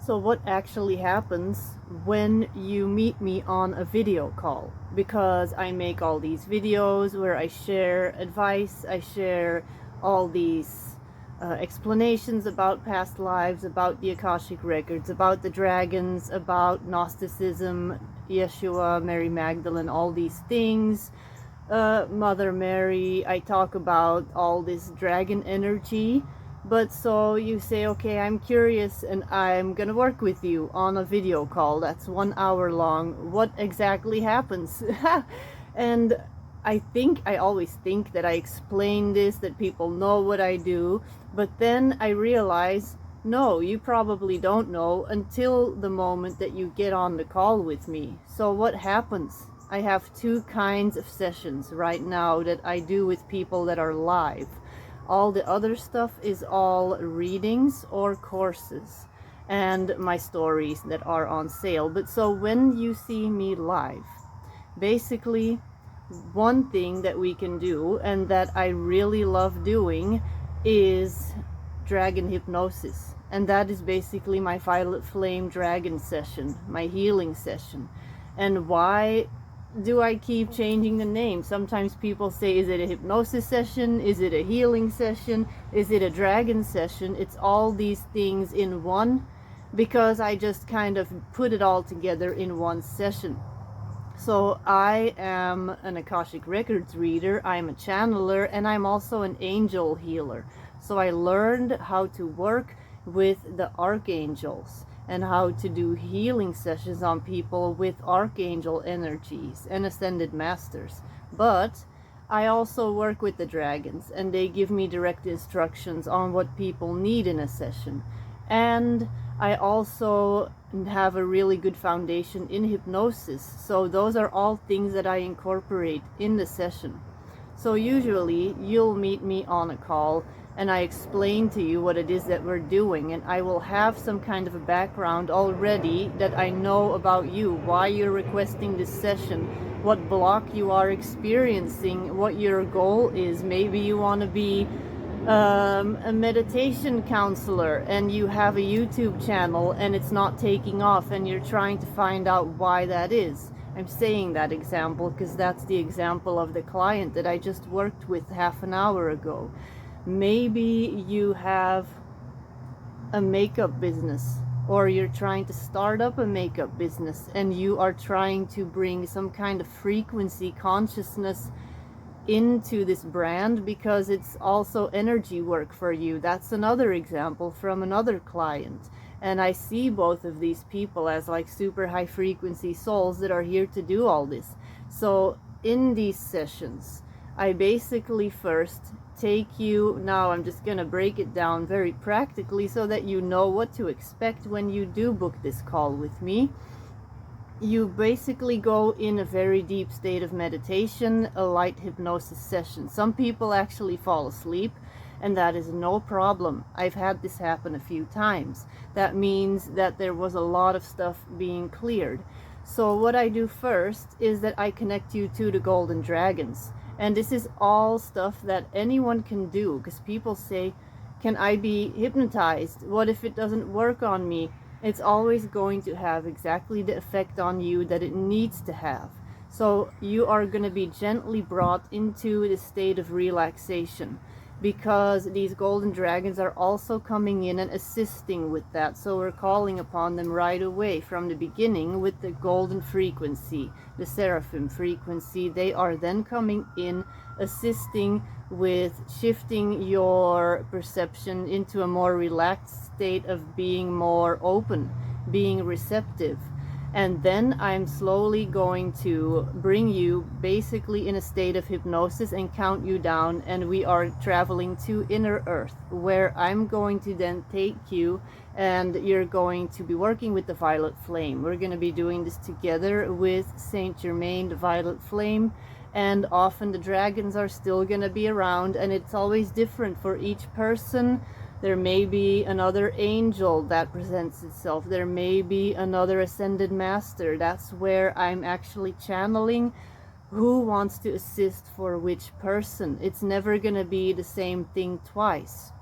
So what actually happens when you meet me on a video call? Because I make all these videos where I share advice, I share all these explanations about past lives, about the Akashic records, about the dragons, about Gnosticism, Yeshua, Mary Magdalene, all these things, Mother Mary. I talk about all this dragon energy. But so you say, okay, I'm curious and I'm gonna work with you on a video call that's 1 hour long. What exactly happens? And I always think that I explain this, that people know what I do, but then I realize, no, you probably don't know until the moment that you get on the call with me. So what happens? I have two kinds of sessions right now that I do with people that are live. All the other stuff is all readings or courses and my stories that are on sale. But so when you see me live, basically one thing that we can do and that I really love doing is dragon hypnosis. And that is basically my violet flame dragon session, my healing session. And why do I keep changing the name? Sometimes people say, is it a hypnosis session? Is it a healing session? Is it a dragon session? It's all these things in one, because I just kind of put it all together in one session. So I am an Akashic Records reader, I'm a channeler, and I'm also an angel healer. So I learned how to work with the archangels and how to do healing sessions on people with archangel energies and ascended masters. But I also work with the dragons, and they give me direct instructions on what people need in a session. And I also have a really good foundation in hypnosis. So those are all things that I incorporate in the session. So usually you'll meet me on a call and I explain to you what it is that we're doing, and I will have some kind of a background already that I know about you, why you're requesting this session, what block you are experiencing, what your goal is. Maybe you want to be a meditation counselor and you have a YouTube channel and it's not taking off and you're trying to find out why that is. I'm saying that example because that's the example of the client that I just worked with half an hour ago. Maybe you have a makeup business, or you're trying to start up a makeup business and you are trying to bring some kind of frequency consciousness into this brand because it's also energy work for you. That's another example from another client. And I see both of these people as like super high frequency souls that are here to do all this. So in these sessions, I basically first take you, now I'm just gonna break it down very practically so that you know what to expect when you do book this call with me. You basically go in a very deep state of meditation, a light hypnosis session. Some people actually fall asleep, and that is no problem. I've had this happen a few times. That means that there was a lot of stuff being cleared. So what I do first is that I connect you to the golden dragons. And this is all stuff that anyone can do, because people say, can I be hypnotized? What if it doesn't work on me? It's always going to have exactly the effect on you that it needs to have. So you are going to be gently brought into the state of relaxation, because these golden dragons are also coming in and assisting with that. So we're calling upon them right away from the beginning with the golden frequency, the seraphim frequency. They are then coming in, assisting with shifting your perception into a more relaxed state of being more open, being receptive. And then I'm slowly going to bring you basically in a state of hypnosis and count you down, and we are traveling to inner earth, where I'm going to then take you and you're going to be working with the violet flame. We're going to be doing this together with Saint Germain, the violet flame, and often the dragons are still going to be around, and it's always different for each person. There may be another angel that presents itself. There may be another ascended master. That's where I'm actually channeling who wants to assist for which person. It's never going to be the same thing twice.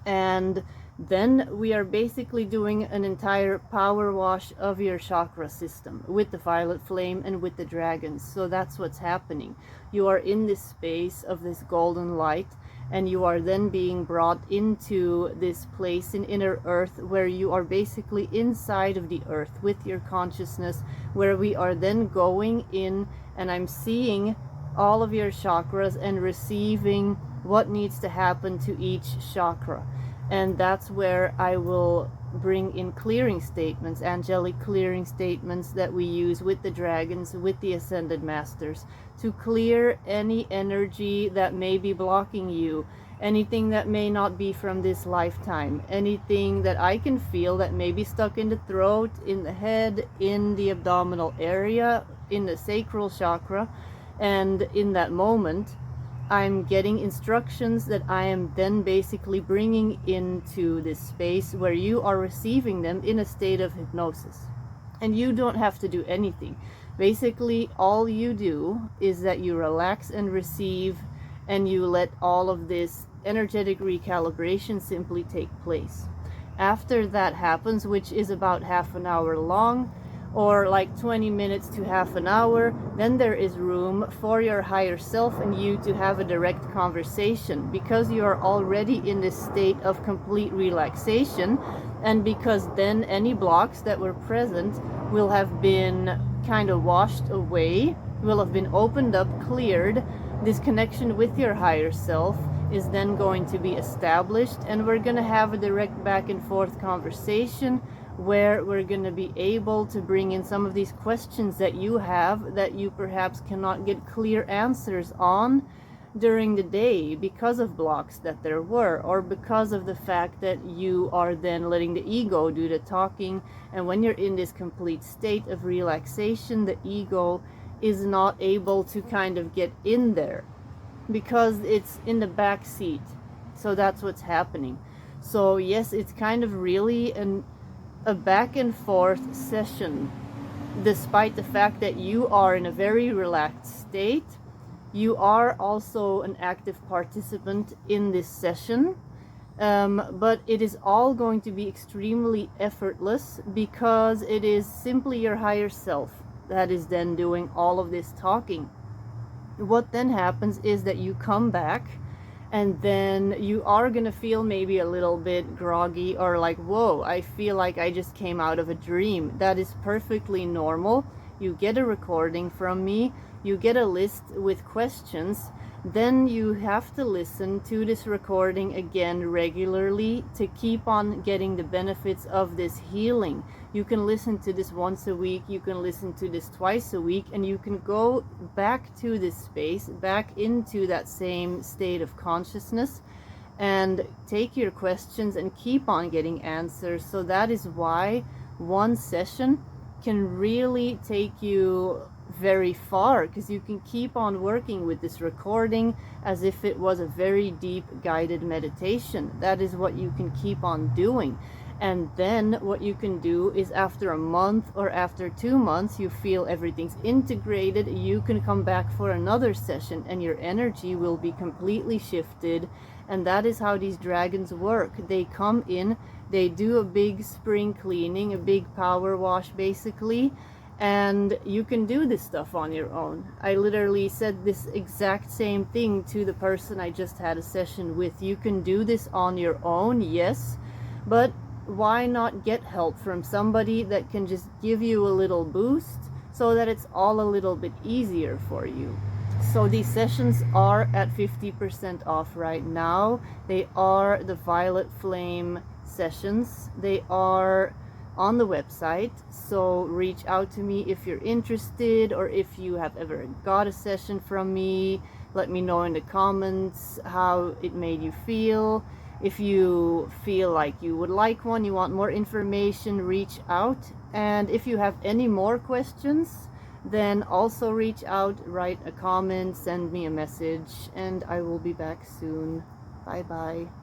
And Then we are basically doing an entire power wash of your chakra system with the violet flame and with the dragons. So that's what's happening. You are in this space of this golden light, and you are then being brought into this place in inner earth where you are basically inside of the earth with your consciousness, where we are then going in, and I'm seeing all of your chakras and receiving what needs to happen to each chakra. And that's where I will bring in clearing statements, angelic clearing statements that we use with the dragons, with the ascended masters, to clear any energy that may be blocking you, anything that may not be from this lifetime, anything that I can feel that may be stuck in the throat, in the head, in the abdominal area, in the sacral chakra. And in that moment, I'm getting instructions that I am then basically bringing into this space where you are receiving them in a state of hypnosis. And you don't have to do anything. Basically, all you do is that you relax and receive, and you let all of this energetic recalibration simply take place. After that happens, which is about half an hour long, or like 20 minutes to half an hour, then there is room for your higher self and you to have a direct conversation, because you are already in this state of complete relaxation, and because then any blocks that were present will have been kind of washed away, will have been opened up, cleared. This connection with your higher self is then going to be established, and we're going to have a direct back and forth conversation where we're going to be able to bring in some of these questions that you have that you perhaps cannot get clear answers on during the day because of blocks that there were, or because of the fact that you are then letting the ego do the talking. And when you're in this complete state of relaxation, the ego is not able to kind of get in there because it's in the back seat. So that's what's happening. So yes, it's kind of really a back and forth session, despite the fact that you are in a very relaxed state. You are also an active participant in this session, but it is all going to be extremely effortless, because it is simply your higher self that is then doing all of this talking. What then happens is that you come back, and then you are going to feel maybe a little bit groggy, or like, whoa, I feel like I just came out of a dream. That is perfectly normal. You get a recording from me, you get a list with questions, then you have to listen to this recording again regularly to keep on getting the benefits of this healing. You can listen to this once a week, you can listen to this twice a week, and you can go back to this space, back into that same state of consciousness, and take your questions and keep on getting answers. So that is why one session can really take you very far, because you can keep on working with this recording as if it was a very deep guided meditation. That is what you can keep on doing. And then what you can do is, after a month or after 2 months, you feel everything's integrated, you can come back for another session and your energy will be completely shifted. And that is how these dragons work. They come in, they do a big spring cleaning, a big power wash basically, and you can do this stuff on your own. I literally said this exact same thing to the person I just had a session with. You can do this on your own, yes, but why not get help from somebody that can just give you a little boost so that it's all a little bit easier for you? So these sessions are at 50% off right now. They are the Violet Flame sessions. They are on the website, so reach out to me if you're interested, or if you have ever got a session from me, let me know in the comments how it made you feel. If you feel like you would like one, you want more information, reach out. And if you have any more questions, then also reach out, write a comment, send me a message, and I will be back soon. Bye bye.